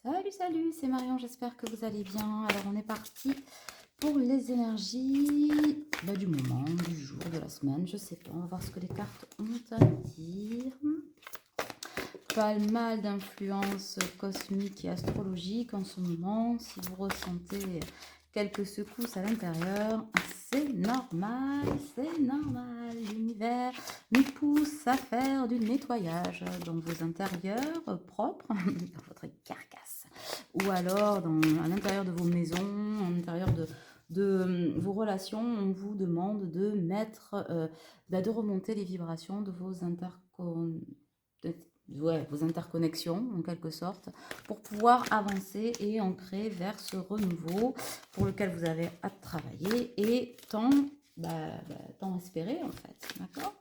Salut, salut, c'est Marion, j'espère que vous allez bien. Alors on est parti pour les énergies du moment, du jour, de la semaine, je sais pas. On va voir ce que les cartes ont à dire. Pas mal d'influences cosmiques et astrologiques en ce moment. Si vous ressentez quelques secousses à l'intérieur, c'est normal, c'est normal. L'univers nous pousse à faire du nettoyage dans vos intérieurs propres, dans votre carcasse, ou alors à l'intérieur de vos maisons, à l'intérieur de vos relations. On vous demande de mettre, de remonter les vibrations de vos vos interconnexions en quelque sorte, pour pouvoir avancer et ancrer vers ce renouveau pour lequel vous avez à travailler et tant espéré en fait, d'accord.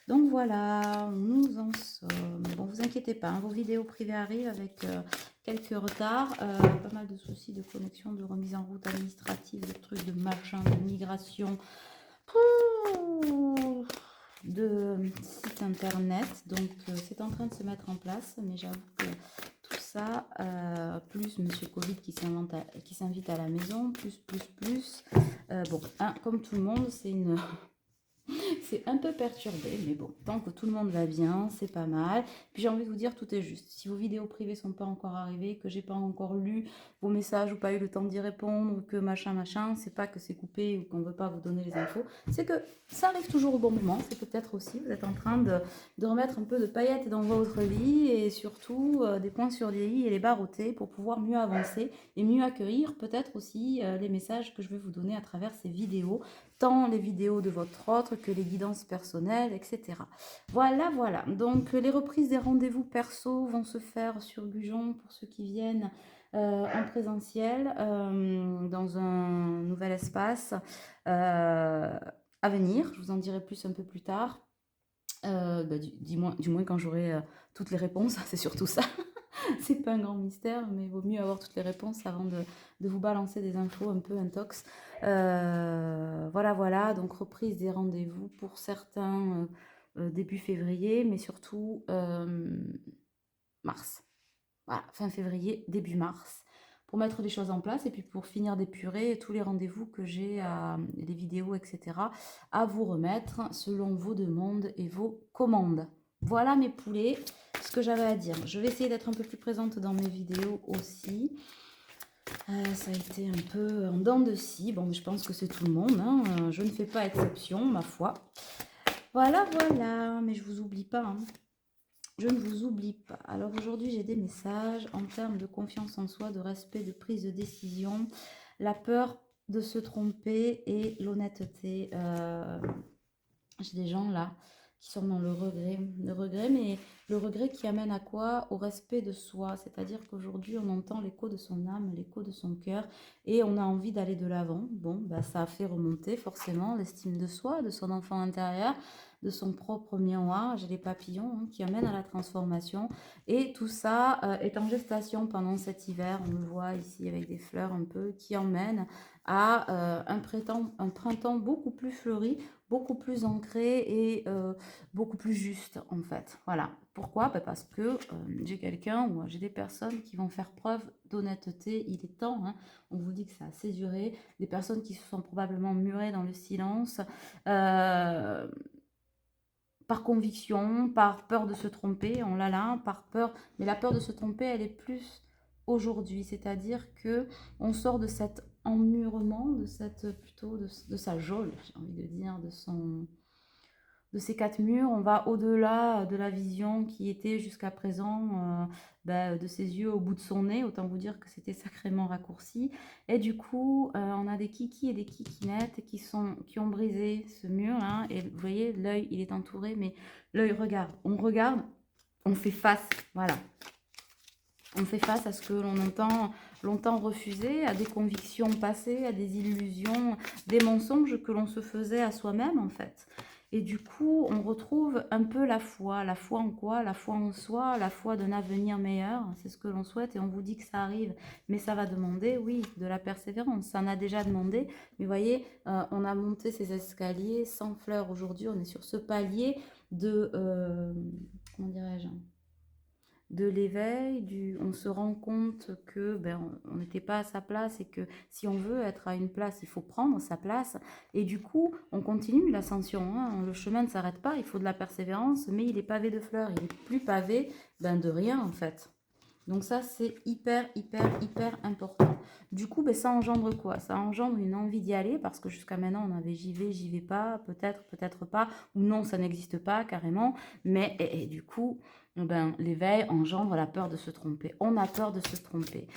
Donc voilà, nous en sommes. Bon, vous inquiétez pas, hein, vos vidéos privées arrivent avec quelques retards, pas mal de soucis de connexion, de remise en route administrative, de trucs, de machin, de migration, de site internet. Donc c'est en train de se mettre en place, mais j'avoue que tout ça, plus Monsieur Covid qui s'invite à la maison, plus. Bon, hein, comme tout le monde, c'est un peu perturbé, mais bon, tant que tout le monde va bien, c'est pas mal. Puis j'ai envie de vous dire, tout est juste. Si vos vidéos privées sont pas encore arrivées, que j'ai pas encore lu vos messages ou pas eu le temps d'y répondre, ou que machin, c'est pas que c'est coupé ou qu'on veut pas vous donner les infos, c'est que ça arrive toujours au bon moment. C'est peut-être aussi, vous êtes en train de remettre un peu de paillettes dans votre vie et surtout des points sur les i et les barreauter pour pouvoir mieux avancer et mieux accueillir peut-être aussi les messages que je vais vous donner à travers ces vidéos, tant les vidéos de votre autre que les guidances personnelles, etc. Voilà, voilà. Donc, les reprises des rendez-vous perso vont se faire sur Gujon pour ceux qui viennent en présentiel, dans un nouvel espace à venir. Je vous en dirai plus un peu plus tard. Du moins quand j'aurai toutes les réponses, c'est surtout ça. C'est pas un grand mystère, mais il vaut mieux avoir toutes les réponses avant de vous balancer des infos un peu intox. Voilà, donc reprise des rendez-vous pour certains début février, mais surtout mars. Voilà, fin février, début mars, pour mettre les choses en place et puis pour finir d'épurer tous les rendez-vous que j'ai, les vidéos, etc., à vous remettre selon vos demandes et vos commandes. Voilà mes poulets, ce que j'avais à dire. Je vais essayer d'être un peu plus présente dans mes vidéos aussi. Ça a été un peu en dents de scie. Bon, je pense que c'est tout le monde, hein. Je ne fais pas exception, ma foi. Voilà, mais je vous oublie pas, hein. Je ne vous oublie pas. Alors aujourd'hui, j'ai des messages en termes de confiance en soi, de respect, de prise de décision, la peur de se tromper et l'honnêteté. J'ai des gens là qui sont dans le regret, mais le regret qui amène à quoi? Au respect de soi. C'est-à-dire qu'aujourd'hui, on entend l'écho de son âme, l'écho de son cœur, et on a envie d'aller de l'avant. Bon, ça a fait remonter forcément l'estime de soi, de son enfant intérieur, de son propre miroir. J'ai les papillons qui amènent à la transformation. Et tout ça est en gestation pendant cet hiver. On le voit ici avec des fleurs un peu qui emmènent à un printemps beaucoup plus fleuri, beaucoup plus ancré et beaucoup plus juste en fait. Voilà. Pourquoi? Parce que j'ai quelqu'un ou j'ai des personnes qui vont faire preuve d'honnêteté. Il est temps, hein. On vous dit que ça a césuré. Des personnes qui se sont probablement murées dans le silence. Par conviction, par peur de se tromper, on l'a là, par peur, mais la peur de se tromper, elle est plus aujourd'hui, c'est-à-dire que on sort de cet emmurement, de cette plutôt de sa geôle, j'ai envie de dire, de ces quatre murs, on va au-delà de la vision qui était jusqu'à présent de ses yeux au bout de son nez, autant vous dire que c'était sacrément raccourci. Et du coup, on a des kikis et des kikinettes qui ont brisé ce mur, hein, et vous voyez, l'œil, il est entouré, mais l'œil regarde, on fait face, voilà. On fait face à ce que l'on entend longtemps refuser, à des convictions passées, à des illusions, des mensonges que l'on se faisait à soi-même en fait. Et du coup, on retrouve un peu la foi. La foi en quoi? La foi en soi, la foi d'un avenir meilleur. C'est ce que l'on souhaite et on vous dit que ça arrive. Mais ça va demander, oui, de la persévérance. Ça en a déjà demandé. Mais vous voyez, on a monté ces escaliers sans fleurs aujourd'hui. On est sur ce palier de... comment dirais-je? de l'éveil, on se rend compte que ben, on n'était pas à sa place et que si on veut être à une place, il faut prendre sa place. Et du coup, on continue l'ascension, hein. Le chemin ne s'arrête pas, il faut de la persévérance, mais il est pavé de fleurs, il est plus pavé ben, de rien en fait. Donc ça, c'est hyper, hyper, hyper important. Du coup, ben, ça engendre quoi? Ça engendre une envie d'y aller parce que jusqu'à maintenant, on avait j'y vais pas, peut-être, peut-être pas, ou non, ça n'existe pas carrément. Mais et du coup, ben, l'éveil engendre la peur de se tromper. On a peur de se tromper.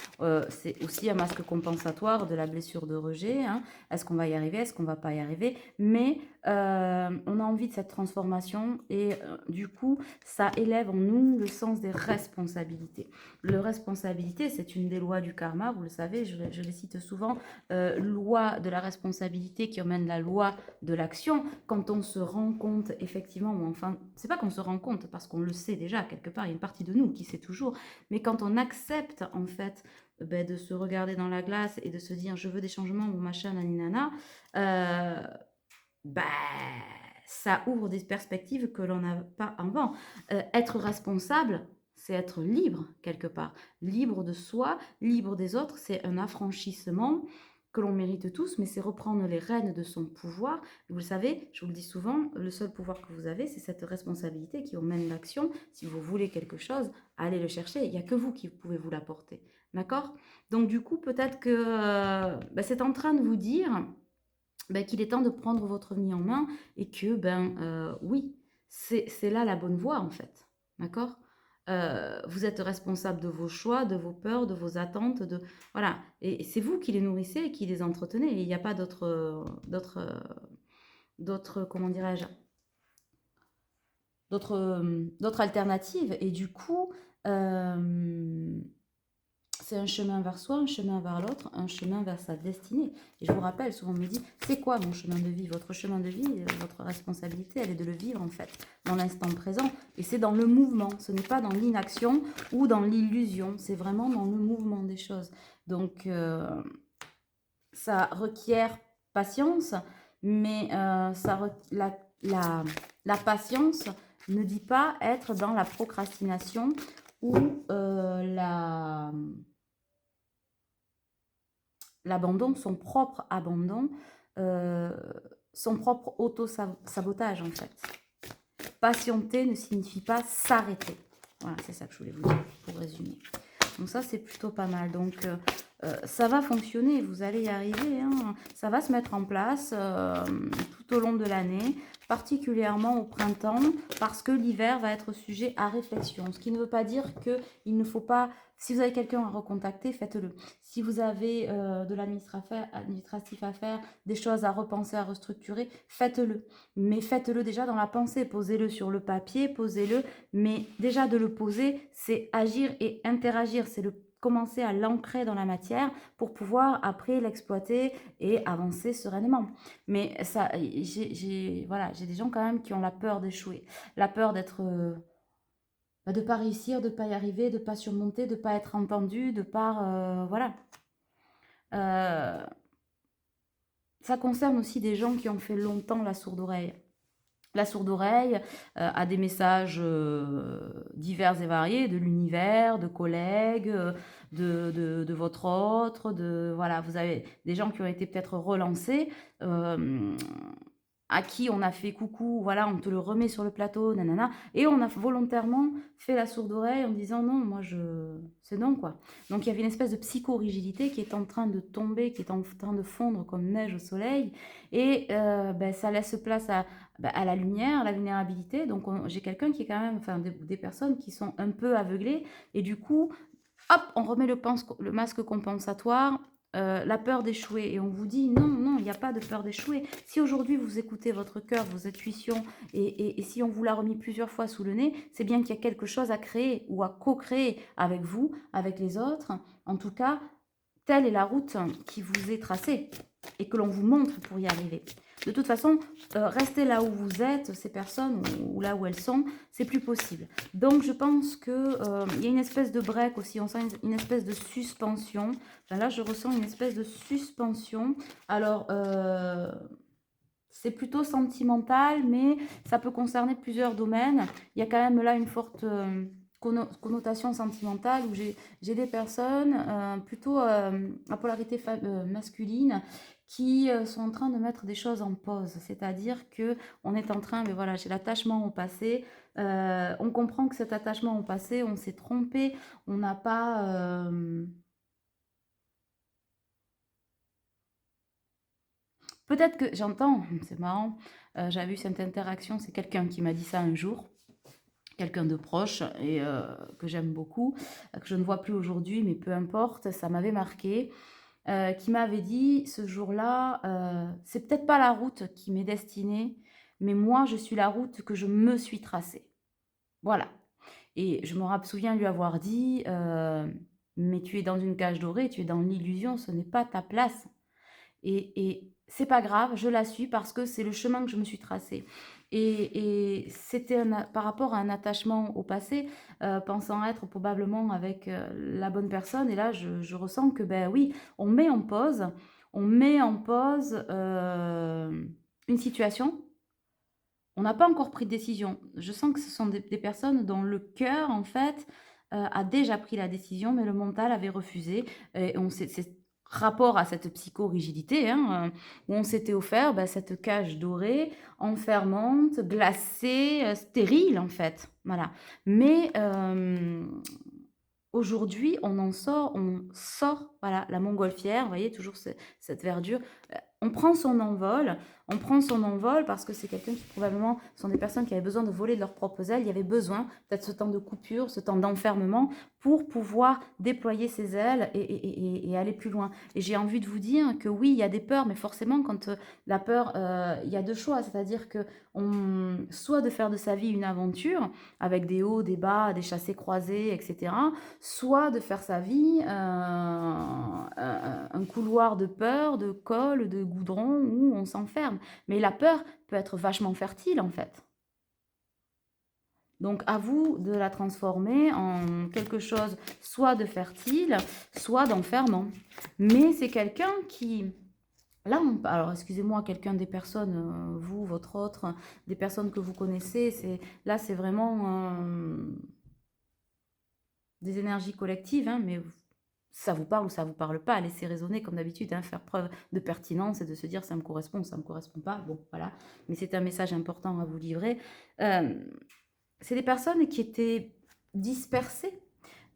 C'est aussi un masque compensatoire de la blessure de rejet, hein. Est-ce qu'on va y arriver? Est-ce qu'on va pas y arriver? Mais on a envie de cette transformation et du coup, ça élève en nous le sens des responsabilités. Le responsabilité, c'est une des lois du karma, vous le savez, je les cite souvent, loi de la responsabilité qui emmène la loi de l'action. Quand on se rend compte, effectivement, ou enfin, c'est pas qu'on se rend compte, parce qu'on le sait déjà, quelque part, il y a une partie de nous qui sait toujours, mais quand on accepte, en fait, ben, de se regarder dans la glace et de se dire, je veux des changements, ou machin, naninana, ben, ça ouvre des perspectives que l'on n'a pas avant. Être responsable, c'est être libre quelque part, libre de soi, libre des autres, c'est un affranchissement que l'on mérite tous, mais c'est reprendre les rênes de son pouvoir. Vous le savez, je vous le dis souvent, le seul pouvoir que vous avez, c'est cette responsabilité qui vous mène l'action. Si vous voulez quelque chose, allez le chercher, il n'y a que vous qui pouvez vous l'apporter. D'accord? Donc du coup, peut-être que ben, c'est en train de vous dire ben, qu'il est temps de prendre votre vie en main et que, ben oui, c'est là la bonne voie en fait. D'accord? Vous êtes responsable de vos choix, de vos peurs, de vos attentes, de voilà. Et c'est vous qui les nourrissez et qui les entretenez. Et il n'y a pas d'autres, comment dirais-je, d'autres alternatives. Et du coup, c'est un chemin vers soi, un chemin vers l'autre, un chemin vers sa destinée. Et je vous rappelle, souvent on me dit, c'est quoi mon chemin de vie? Votre chemin de vie, votre responsabilité, elle est de le vivre en fait, dans l'instant présent. Et c'est dans le mouvement, ce n'est pas dans l'inaction ou dans l'illusion, c'est vraiment dans le mouvement des choses. Donc, ça requiert patience, mais la patience ne dit pas être dans la procrastination ou l'abandon, son propre abandon, euh, son propre auto-sabotage en fait. Patienter ne signifie pas s'arrêter. Voilà, c'est ça que je voulais vous dire pour résumer. Donc ça, c'est plutôt pas mal. Donc ça va fonctionner, vous allez y arriver, hein. Ça va se mettre en place tout au long de l'année, particulièrement au printemps, parce que l'hiver va être sujet à réflexion. Ce qui ne veut pas dire qu'il ne faut pas, si vous avez quelqu'un à recontacter, faites-le. Si vous avez de l'administratif à faire, des choses à repenser, à restructurer, faites-le. Mais faites-le déjà dans la pensée, posez-le sur le papier, posez-le. Mais déjà de le poser, c'est agir et interagir, c'est le commencer à l'ancrer dans la matière pour pouvoir après l'exploiter et avancer sereinement. Mais ça, voilà, j'ai des gens quand même qui ont la peur d'échouer, la peur d'être, de pas réussir, de pas y arriver, de pas surmonter, de pas être entendu, de pas, voilà. Euh, Ça concerne aussi des gens qui ont fait longtemps la sourde oreille. La sourde oreille a des messages divers et variés de l'univers, de collègues, de votre autre, voilà, vous avez des gens qui ont été peut-être relancés, à qui on a fait coucou, voilà, on te le remet sur le plateau, nanana, et on a volontairement fait la sourde oreille en disant non, moi c'est non quoi. Donc il y avait une espèce de psychorigidité qui est en train de tomber, qui est en train de fondre comme neige au soleil, et ben, ça laisse place à la lumière, à la vulnérabilité. Donc j'ai quelqu'un qui est quand même, enfin des personnes qui sont un peu aveuglées, et du coup, hop, on remet le masque compensatoire, la peur d'échouer. Et on vous dit, non, non, il n'y a pas de peur d'échouer. Si aujourd'hui vous écoutez votre cœur, vos intuitions, et si on vous l'a remis plusieurs fois sous le nez, c'est bien qu'il y a quelque chose à créer ou à co-créer avec vous, avec les autres. En tout cas, telle est la route qui vous est tracée et que l'on vous montre pour y arriver. De toute façon, rester là où vous êtes, ces personnes, ou là où elles sont, c'est plus possible. Donc je pense qu'il y a une espèce de break aussi, on sent une espèce de suspension. Enfin, là, je ressens une espèce de suspension. Alors, c'est plutôt sentimental, mais ça peut concerner plusieurs domaines. Il y a quand même là une forte connotation sentimentale où j'ai des personnes plutôt à polarité masculine qui sont en train de mettre des choses en pause. C'est-à-dire que on est en train, mais voilà, j'ai l'attachement au passé. On comprend que cet attachement au passé, on s'est trompé, on n'a pas... Peut-être que j'entends, c'est marrant, j'avais eu cette interaction, c'est quelqu'un qui m'a dit ça un jour, quelqu'un de proche et que j'aime beaucoup, que je ne vois plus aujourd'hui, mais peu importe, ça m'avait marqué, qui m'avait dit ce jour-là, c'est peut-être pas la route qui m'est destinée, mais moi je suis la route que je me suis tracée. Voilà. Et je me souviens lui avoir dit, mais tu es dans une cage dorée, tu es dans l'illusion, ce n'est pas ta place. Et c'est pas grave, je la suis parce que c'est le chemin que je me suis tracé. Et c'était par rapport à un attachement au passé, pensant être probablement avec la bonne personne. Et là, je ressens que, ben oui, on met en pause une situation. On n'a pas encore pris de décision. Je sens que ce sont des personnes dont le cœur, en fait, a déjà pris la décision, mais le mental avait refusé. Et c'est rapport à cette psychorigidité, hein, où on s'était offert bah, cette cage dorée, enfermante, glacée, stérile, en fait. Voilà. Mais aujourd'hui, on sort, voilà, la montgolfière, vous voyez, toujours cette verdure. On prend son envol parce que c'est quelqu'un qui probablement sont des personnes qui avaient besoin de voler de leurs propres ailes. Il y avait besoin peut-être ce temps de coupure, ce temps d'enfermement pour pouvoir déployer ses ailes et aller plus loin. Et j'ai envie de vous dire que oui, il y a des peurs, mais forcément, quand la peur, il y a deux choix, c'est-à-dire que soit de faire de sa vie une aventure avec des hauts, des bas, des chassés-croisés, etc., soit de faire sa vie un couloir de peur, de colle, de goudron où on s'enferme. Mais la peur peut être vachement fertile en fait. Donc à vous de la transformer en quelque chose soit de fertile, soit d'enfermant. Mais c'est quelqu'un qui... Là, alors excusez-moi, quelqu'un des personnes, vous, votre autre, des personnes que vous connaissez, là c'est vraiment des énergies collectives, hein, mais ça vous parle ou ça vous parle pas, laissez raisonner comme d'habitude, hein, faire preuve de pertinence et de se dire ça me correspond ou ça me correspond pas. Bon, voilà, mais c'est un message important à vous livrer. Euh, c'est des personnes qui étaient dispersées,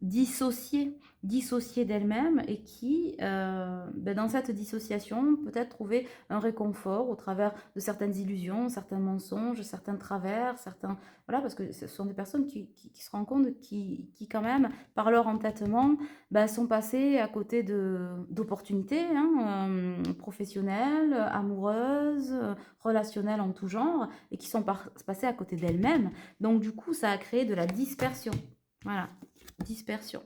dissociées, dissociées d'elles-mêmes et qui, ben, dans cette dissociation, peut-être trouver un réconfort au travers de certaines illusions, certains mensonges, certains travers, certains... Voilà, parce que ce sont des personnes qui se rendent compte, qui quand même, par leur entêtement, ben, sont passées à côté d'opportunités hein, professionnelles, amoureuses, relationnelles en tout genre, et qui sont passées à côté d'elles-mêmes. Donc du coup, ça a créé de la dispersion. Voilà, dispersion.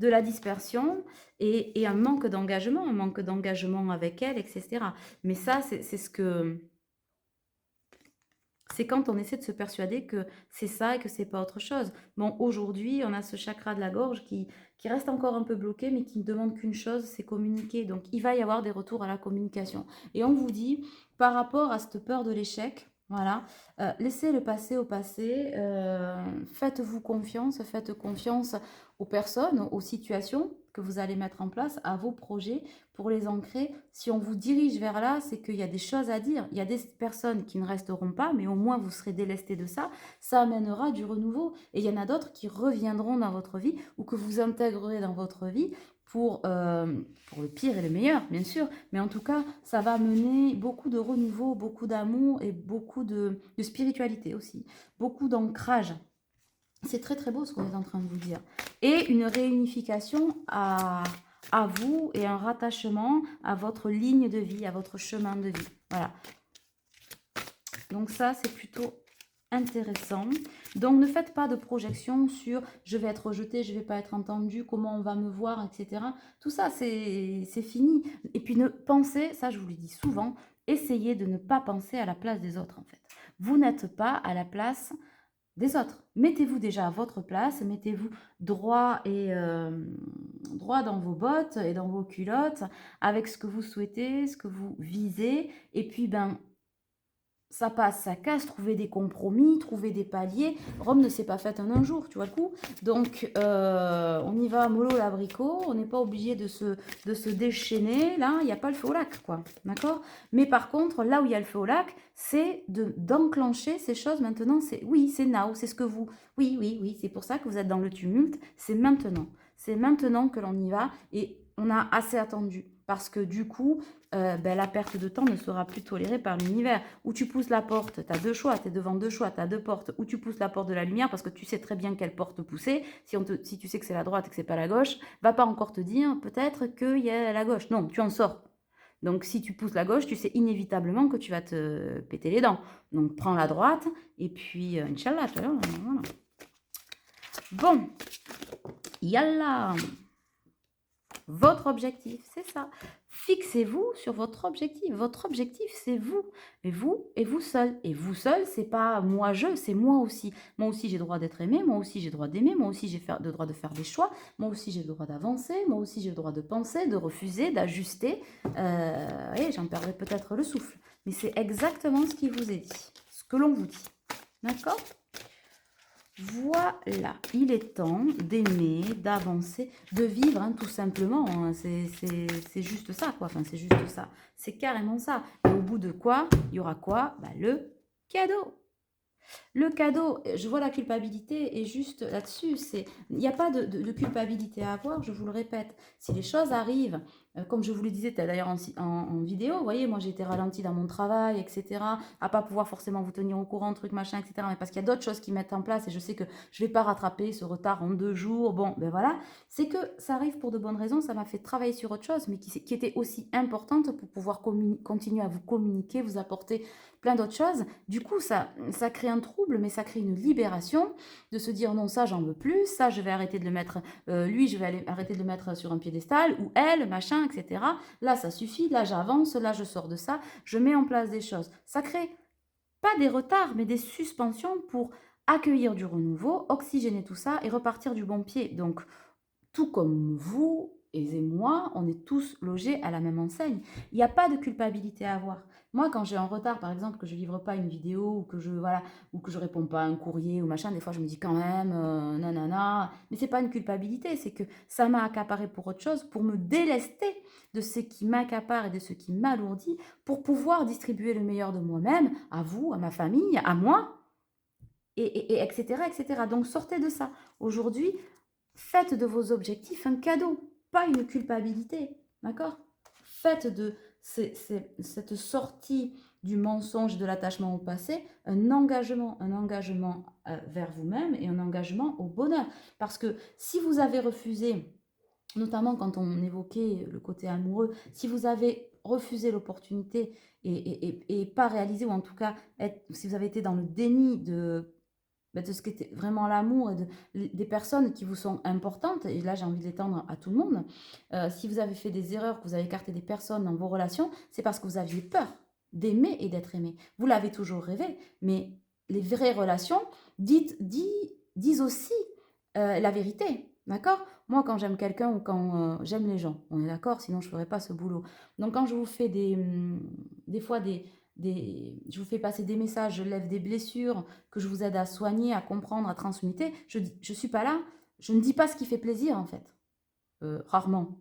De la dispersion et un manque d'engagement avec elle, etc. Mais ça, c'est ce que... C'est quand on essaie de se persuader que c'est ça et que c'est pas autre chose. Bon, aujourd'hui, on a ce chakra de la gorge qui reste encore un peu bloqué, mais qui ne demande qu'une chose, c'est communiquer. Donc, il va y avoir des retours à la communication. Et on vous dit, par rapport à cette peur de l'échec, voilà, laissez le passé au passé, faites confiance aux personnes, aux situations que vous allez mettre en place, à vos projets pour les ancrer. Si on vous dirige vers là, c'est qu'il y a des choses à dire. Il y a des personnes qui ne resteront pas, mais au moins vous serez délesté de ça. Ça amènera du renouveau. Et il y en a d'autres qui reviendront dans votre vie ou que vous intégrerez dans votre vie pour le pire et le meilleur, bien sûr. Mais en tout cas, ça va amener beaucoup de renouveau, beaucoup d'amour et beaucoup de spiritualité aussi. Beaucoup d'ancrage. C'est très très beau ce qu'on est en train de vous dire. Et une réunification à vous et un rattachement à votre ligne de vie, à votre chemin de vie. Voilà. Donc ça, c'est plutôt intéressant. Donc ne faites pas de projection sur je vais être rejeté, je vais pas être entendu, comment on va me voir, etc. Tout ça, c'est fini. Et puis ne pensez, ça je vous le dis souvent, essayez de ne pas penser à la place des autres en fait. Vous n'êtes pas à la place des autres. Mettez-vous déjà à votre place, mettez-vous droit et droit dans vos bottes et dans vos culottes avec ce que vous souhaitez, ce que vous visez. Et puis, ben, ça passe, ça casse, trouver des compromis, trouver des paliers. Rome ne s'est pas faite en un jour, tu vois le coup. Donc, on y va mollo l'abricot, on n'est pas obligé de se déchaîner. Là, il n'y a pas le feu au lac, quoi. D'accord? Mais par contre, là où il y a le feu au lac, c'est d'enclencher ces choses maintenant. Oui, c'est now, c'est ce que vous... Oui, oui, oui, c'est pour ça que vous êtes dans le tumulte. C'est maintenant. C'est maintenant que l'on y va et on a assez attendu. Parce que du coup, la perte de temps ne sera plus tolérée par l'univers. Ou tu pousses la porte, tu as deux choix, tu es devant deux choix, tu as deux portes. Ou tu pousses la porte de la lumière parce que tu sais très bien quelle porte pousser. Si tu sais que c'est la droite et que c'est pas la gauche, va pas encore te dire peut-être qu'il y a la gauche. Non, tu en sors. Donc si tu pousses la gauche, tu sais inévitablement que tu vas te péter les dents. Donc prends la droite et puis Inch'Allah, voilà. Bon, yallah. Votre objectif, c'est ça. Fixez-vous sur votre objectif. Votre objectif, c'est vous. Et vous seul. Et vous seul, c'est pas moi-je, c'est moi aussi. Moi aussi, j'ai le droit d'être aimé. Moi aussi, j'ai le droit d'aimer. Moi aussi, j'ai le droit de faire des choix. Moi aussi, j'ai le droit d'avancer. Moi aussi, j'ai le droit de penser, de refuser, d'ajuster. Et j'en perdrai peut-être le souffle. Mais c'est exactement ce qui vous est dit. Ce que l'on vous dit. D'accord ? Voilà, il est temps d'aimer, d'avancer, de vivre, hein, tout simplement. Hein. C'est juste ça, quoi. Enfin, c'est juste ça. C'est carrément ça. Et au bout de quoi, il y aura quoi? Le cadeau. Le cadeau, je vois la culpabilité et juste là-dessus, il n'y a pas de culpabilité à avoir, je vous le répète. Si les choses arrivent, comme je vous le disais d'ailleurs en vidéo, vous voyez, moi j'ai été ralentie dans mon travail, etc., à pas pouvoir forcément vous tenir au courant, truc, machin, etc., mais parce qu'il y a d'autres choses qui mettent en place et je sais que je ne vais pas rattraper ce retard en 2 jours, bon, ben voilà, c'est que ça arrive pour de bonnes raisons, ça m'a fait travailler sur autre chose, mais qui était aussi importante pour pouvoir continuer à vous communiquer, vous apporter plein d'autres choses. Du coup, ça crée un trouble, mais ça crée une libération de se dire non, ça, j'en veux plus, ça, je vais arrêter de le mettre, lui, je vais arrêter de le mettre sur un piédestal, ou elle, machin, etc. Là, ça suffit, là, j'avance, là, je sors de ça, je mets en place des choses. Ça crée pas des retards, mais des suspensions pour accueillir du renouveau, oxygéner tout ça et repartir du bon pied. Donc, tout comme vous et moi, on est tous logés à la même enseigne. Il n'y a pas de culpabilité à avoir. Moi, quand j'ai un retard, par exemple, que je livre pas une vidéo ou que je voilà ou que je réponds pas à un courrier ou machin, des fois je me dis quand même nanana, mais c'est pas une culpabilité, c'est que ça m'a accaparé pour autre chose, pour me délester de ce qui m'accapare et de ce qui m'alourdit, pour pouvoir distribuer le meilleur de moi-même à vous, à ma famille, à moi, et etc., etc. Donc sortez de ça. Aujourd'hui, faites de vos objectifs un cadeau, pas une culpabilité. D'accord? Faites de cette sortie du mensonge, de l'attachement au passé, un engagement vers vous-même et un engagement au bonheur. Parce que si vous avez refusé, notamment quand on évoquait le côté amoureux, si vous avez refusé l'opportunité et pas réalisé, ou en tout cas, si vous avez été dans le déni de ce qu'était vraiment l'amour et des personnes qui vous sont importantes, et là j'ai envie de l'étendre à tout le monde, si vous avez fait des erreurs, que vous avez écarté des personnes dans vos relations, c'est parce que vous aviez peur d'aimer et d'être aimé. Vous l'avez toujours rêvé, mais les vraies relations disent aussi la vérité. D'accord? Moi, quand j'aime quelqu'un ou quand j'aime les gens, on est d'accord, sinon je ne ferais pas ce boulot. Donc, quand je vous fais des fois je vous fais passer des messages, je lève des blessures, que je vous aide à soigner, à comprendre, à transmuter, je ne suis pas là, je ne dis pas ce qui fait plaisir en fait, rarement.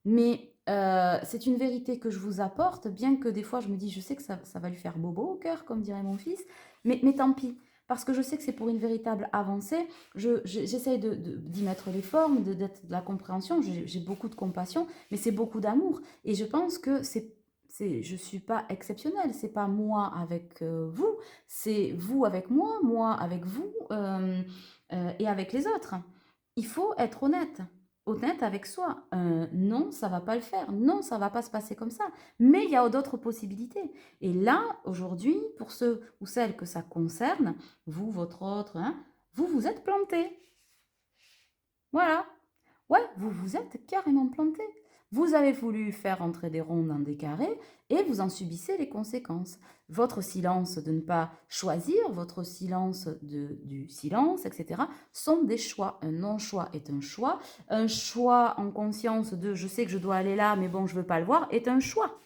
Mais c'est une vérité que je vous apporte, bien que des fois je me dis, je sais que ça va lui faire bobo au cœur, comme dirait mon fils, mais tant pis. Parce que je sais que c'est pour une véritable avancée, j'essaye d'y mettre les formes, d'être de la compréhension, j'ai beaucoup de compassion, mais c'est beaucoup d'amour. Et je pense que je ne suis pas exceptionnelle, c'est pas moi avec vous, c'est vous avec moi avec vous et avec les autres. Il faut être honnête avec soi. Non, ça va pas le faire. Non, ça va pas se passer comme ça. Mais il y a d'autres possibilités. Et là, aujourd'hui, pour ceux ou celles que ça concerne, vous, votre autre, hein, vous vous êtes planté. Voilà. Ouais, vous vous êtes carrément planté. Vous avez voulu faire entrer des ronds dans des carrés et vous en subissez les conséquences. Votre silence de ne pas choisir, votre silence du silence, etc., sont des choix. Un non-choix est un choix. Un choix en conscience de je sais que je dois aller là, mais bon, je ne veux pas le voir, est un choix.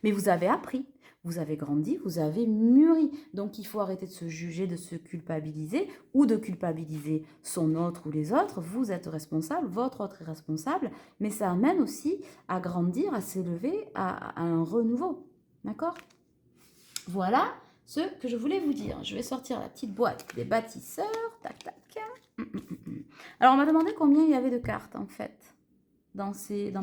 Mais vous avez appris. Vous avez grandi, vous avez mûri. Donc, il faut arrêter de se juger, de se culpabiliser ou de culpabiliser son autre ou les autres. Vous êtes responsable, votre autre est responsable, mais ça amène aussi à grandir, à s'élever, à un renouveau. D'accord? Voilà ce que je voulais vous dire. Je vais sortir la petite boîte des bâtisseurs. Tac, tac. Alors, on m'a demandé combien il y avait de cartes, en fait, dans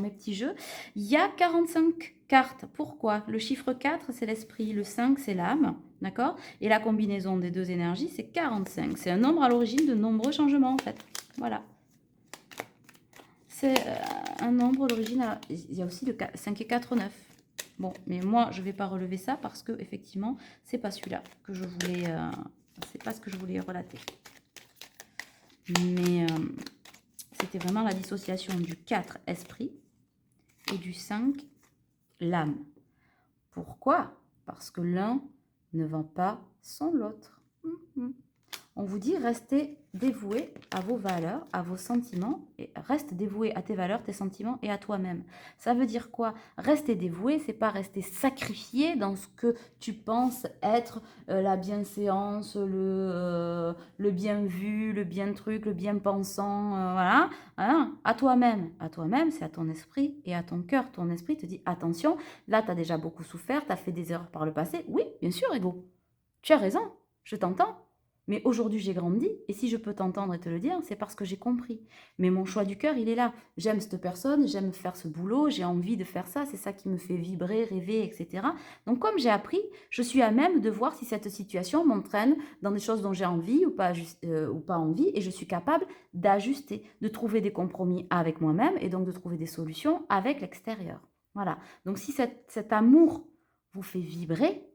mes petits jeux. Il y a 45 cartes. Pourquoi? Le chiffre 4, c'est l'esprit. Le 5, c'est l'âme. D'accord? Et la combinaison des deux énergies, c'est 45. C'est un nombre à l'origine de nombreux changements, en fait. Voilà. C'est un nombre à l'origine. Il y a aussi le 5 et 4, 9. Bon, mais moi, je ne vais pas relever ça parce que, effectivement, c'est pas celui-là que je voulais... c'est pas ce que je voulais relater. Mais c'était vraiment la dissociation du 4, esprit, et du 5, l'âme. Pourquoi? Parce que l'un ne vend pas sans l'autre. On vous dit, restez dévoué à vos valeurs, à vos sentiments, et reste dévoué à tes valeurs, tes sentiments et à toi-même. Ça veut dire quoi? Rester dévoué, c'est pas rester sacrifié dans ce que tu penses être la bienséance, le bien vu, le bien truc, le bien pensant, voilà. Hein? À toi-même. À toi-même, c'est à ton esprit et à ton cœur. Ton esprit te dit, attention, là, tu as déjà beaucoup souffert, tu as fait des erreurs par le passé. Oui, bien sûr, Ego. Tu as raison, je t'entends. Mais aujourd'hui, j'ai grandi, et si je peux t'entendre et te le dire, c'est parce que j'ai compris. Mais mon choix du cœur, il est là. J'aime cette personne, j'aime faire ce boulot, j'ai envie de faire ça, c'est ça qui me fait vibrer, rêver, etc. Donc comme j'ai appris, je suis à même de voir si cette situation m'entraîne dans des choses dont j'ai envie ou pas envie, et je suis capable d'ajuster, de trouver des compromis avec moi-même, et donc de trouver des solutions avec l'extérieur. Voilà. Donc si cet amour vous fait vibrer,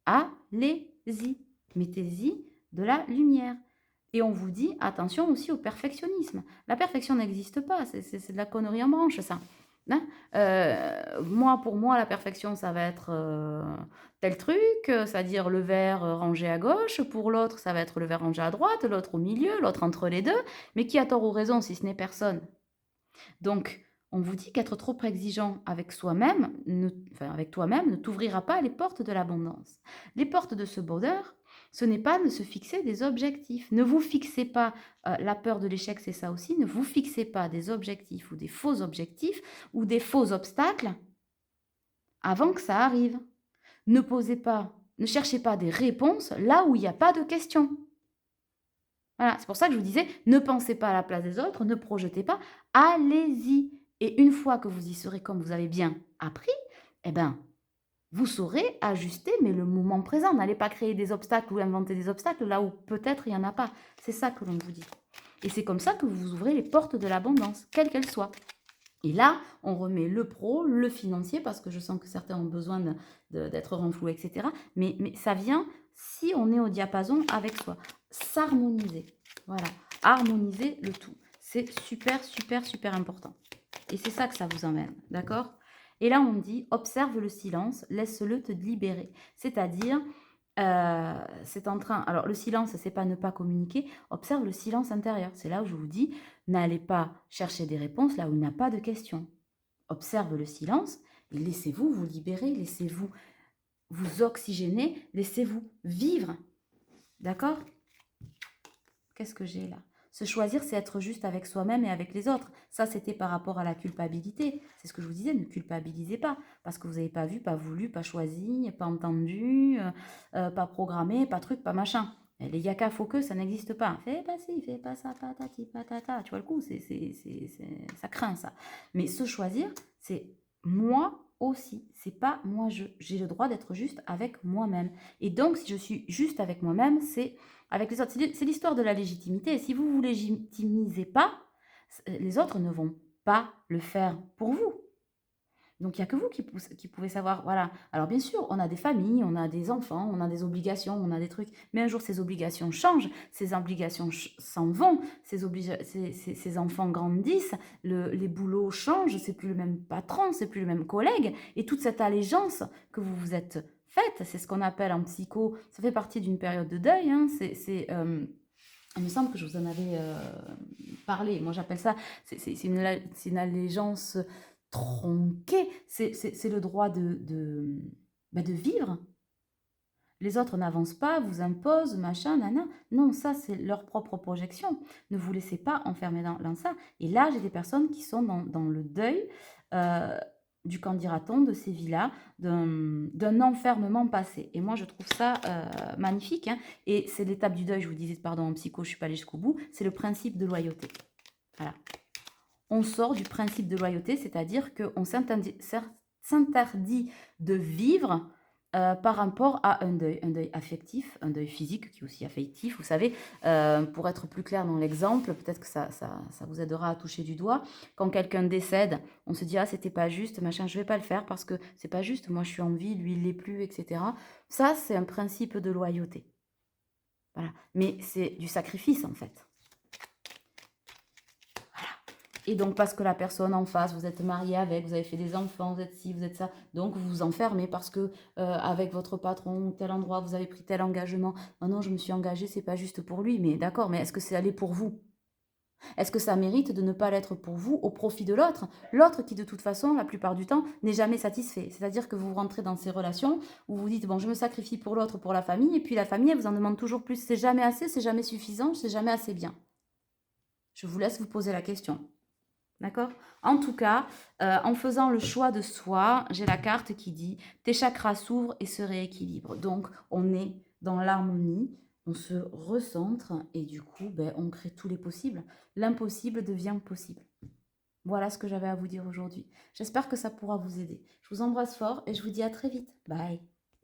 allez-y. Mettez-y de la lumière. Et on vous dit, attention aussi au perfectionnisme. La perfection n'existe pas, c'est de la connerie en branche, ça. Hein? Pour moi, la perfection, ça va être tel truc, c'est-à-dire le verre rangé à gauche. Pour l'autre, ça va être le verre rangé à droite, l'autre au milieu, l'autre entre les deux. Mais qui a tort ou raison si ce n'est personne? Donc, on vous dit qu'être trop exigeant avec soi-même, avec toi-même, ne t'ouvrira pas les portes de l'abondance. Les portes de ce bonheur, ce n'est pas de se fixer des objectifs. Ne vous fixez pas, la peur de l'échec, c'est ça aussi, ne vous fixez pas des objectifs ou des faux objectifs ou des faux obstacles avant que ça arrive. Ne cherchez pas des réponses là où il n'y a pas de questions. Voilà, c'est pour ça que je vous disais, ne pensez pas à la place des autres, ne projetez pas, allez-y. Et une fois que vous y serez comme vous avez bien appris, eh ben, vous saurez ajuster, mais le moment présent. N'allez pas créer des obstacles ou inventer des obstacles là où peut-être il n'y en a pas. C'est ça que l'on vous dit. Et c'est comme ça que vous ouvrez les portes de l'abondance, quelles qu'elles soient. Et là, on remet le pro, le financier, parce que je sens que certains ont besoin d'être renfloués, etc. Mais ça vient si on est au diapason avec soi. S'harmoniser. Voilà. Harmoniser le tout. C'est super, super, super important. Et c'est ça que ça vous emmène. D'accord? Et là, on dit, observe le silence, laisse-le te libérer. C'est-à-dire, c'est en train... Alors, le silence, c'est pas ne pas communiquer. Observe le silence intérieur. C'est là où je vous dis, n'allez pas chercher des réponses là où il n'y a pas de questions. Observe le silence et laissez-vous vous libérer, laissez-vous vous oxygéner, laissez-vous vivre. D'accord? Qu'est-ce que j'ai là? Se choisir, c'est être juste avec soi-même et avec les autres. Ça, c'était par rapport à la culpabilité. C'est ce que je vous disais, ne culpabilisez pas. Parce que vous n'avez pas vu, pas voulu, pas choisi, pas entendu, pas programmé, pas truc, pas machin. Les yaka faut que ça n'existe pas. Fais pas ci, fais pas ça, patati patata. Tu vois le coup, ça craint ça. Mais se choisir, c'est moi aussi. C'est pas moi je. J'ai le droit d'être juste avec moi-même. Et donc, si je suis juste avec moi-même, c'est avec les autres. C'est l'histoire de la légitimité. Et si vous ne vous légitimisez pas, les autres ne vont pas le faire pour vous. Donc, il n'y a que vous qui pouvez savoir. Voilà. Alors, bien sûr, on a des familles, on a des enfants, on a des obligations, on a des trucs. Mais un jour, ces obligations changent, ces obligations s'en vont, ces enfants grandissent, les boulots changent, c'est plus le même patron, c'est plus le même collègue. Et toute cette allégeance que vous vous êtes faite, c'est ce qu'on appelle en psycho, ça fait partie d'une période de deuil. Hein, il me semble que je vous en avais parlé. Moi, j'appelle ça, c'est une allégeance tronqué, c'est le droit ben, de vivre. Les autres n'avancent pas, vous imposent, machin, nana. Non, ça, c'est leur propre projection. Ne vous laissez pas enfermer dans ça. Et là, j'ai des personnes qui sont dans le deuil euh, du qu'en dira-t-on, de ces vies-là, d'un enfermement passé. Et moi, je trouve ça magnifique. Hein. Et c'est l'étape du deuil, je vous disais, pardon, en psycho, je ne suis pas allée jusqu'au bout, c'est le principe de loyauté. Voilà. On sort du principe de loyauté, c'est-à-dire qu'on s'interdit de vivre par rapport à un deuil affectif, un deuil physique qui est aussi affectif. Vous savez, pour être plus clair dans l'exemple, peut-être que ça vous aidera à toucher du doigt. Quand quelqu'un décède, on se dit « Ah, c'était pas juste, machin, je vais pas le faire parce que c'est pas juste, moi je suis en vie, lui il l'est plus, etc. » Ça, c'est un principe de loyauté. Voilà. Mais c'est du sacrifice en fait. Et donc, parce que la personne en face, vous êtes marié avec, vous avez fait des enfants, vous êtes ci, vous êtes ça, donc vous vous enfermez parce que avec votre patron ou tel endroit, vous avez pris tel engagement. Non, non, je me suis engagée, c'est pas juste pour lui, mais d'accord, mais est-ce que c'est allé pour vous? Est-ce que ça mérite de ne pas l'être pour vous au profit de l'autre? L'autre qui, de toute façon, la plupart du temps, n'est jamais satisfait. C'est-à-dire que vous rentrez dans ces relations où vous dites, bon, je me sacrifie pour l'autre, pour la famille, et puis la famille, elle vous en demande toujours plus. C'est jamais assez, c'est jamais suffisant, c'est jamais assez bien. Je vous laisse vous poser la question. D'accord? En tout cas, en faisant le choix de soi, j'ai la carte qui dit « Tes chakras s'ouvrent et se rééquilibrent ». Donc, on est dans l'harmonie, on se recentre et du coup, ben, on crée tous les possibles. L'impossible devient possible. Voilà ce que j'avais à vous dire aujourd'hui. J'espère que ça pourra vous aider. Je vous embrasse fort et je vous dis à très vite. Bye.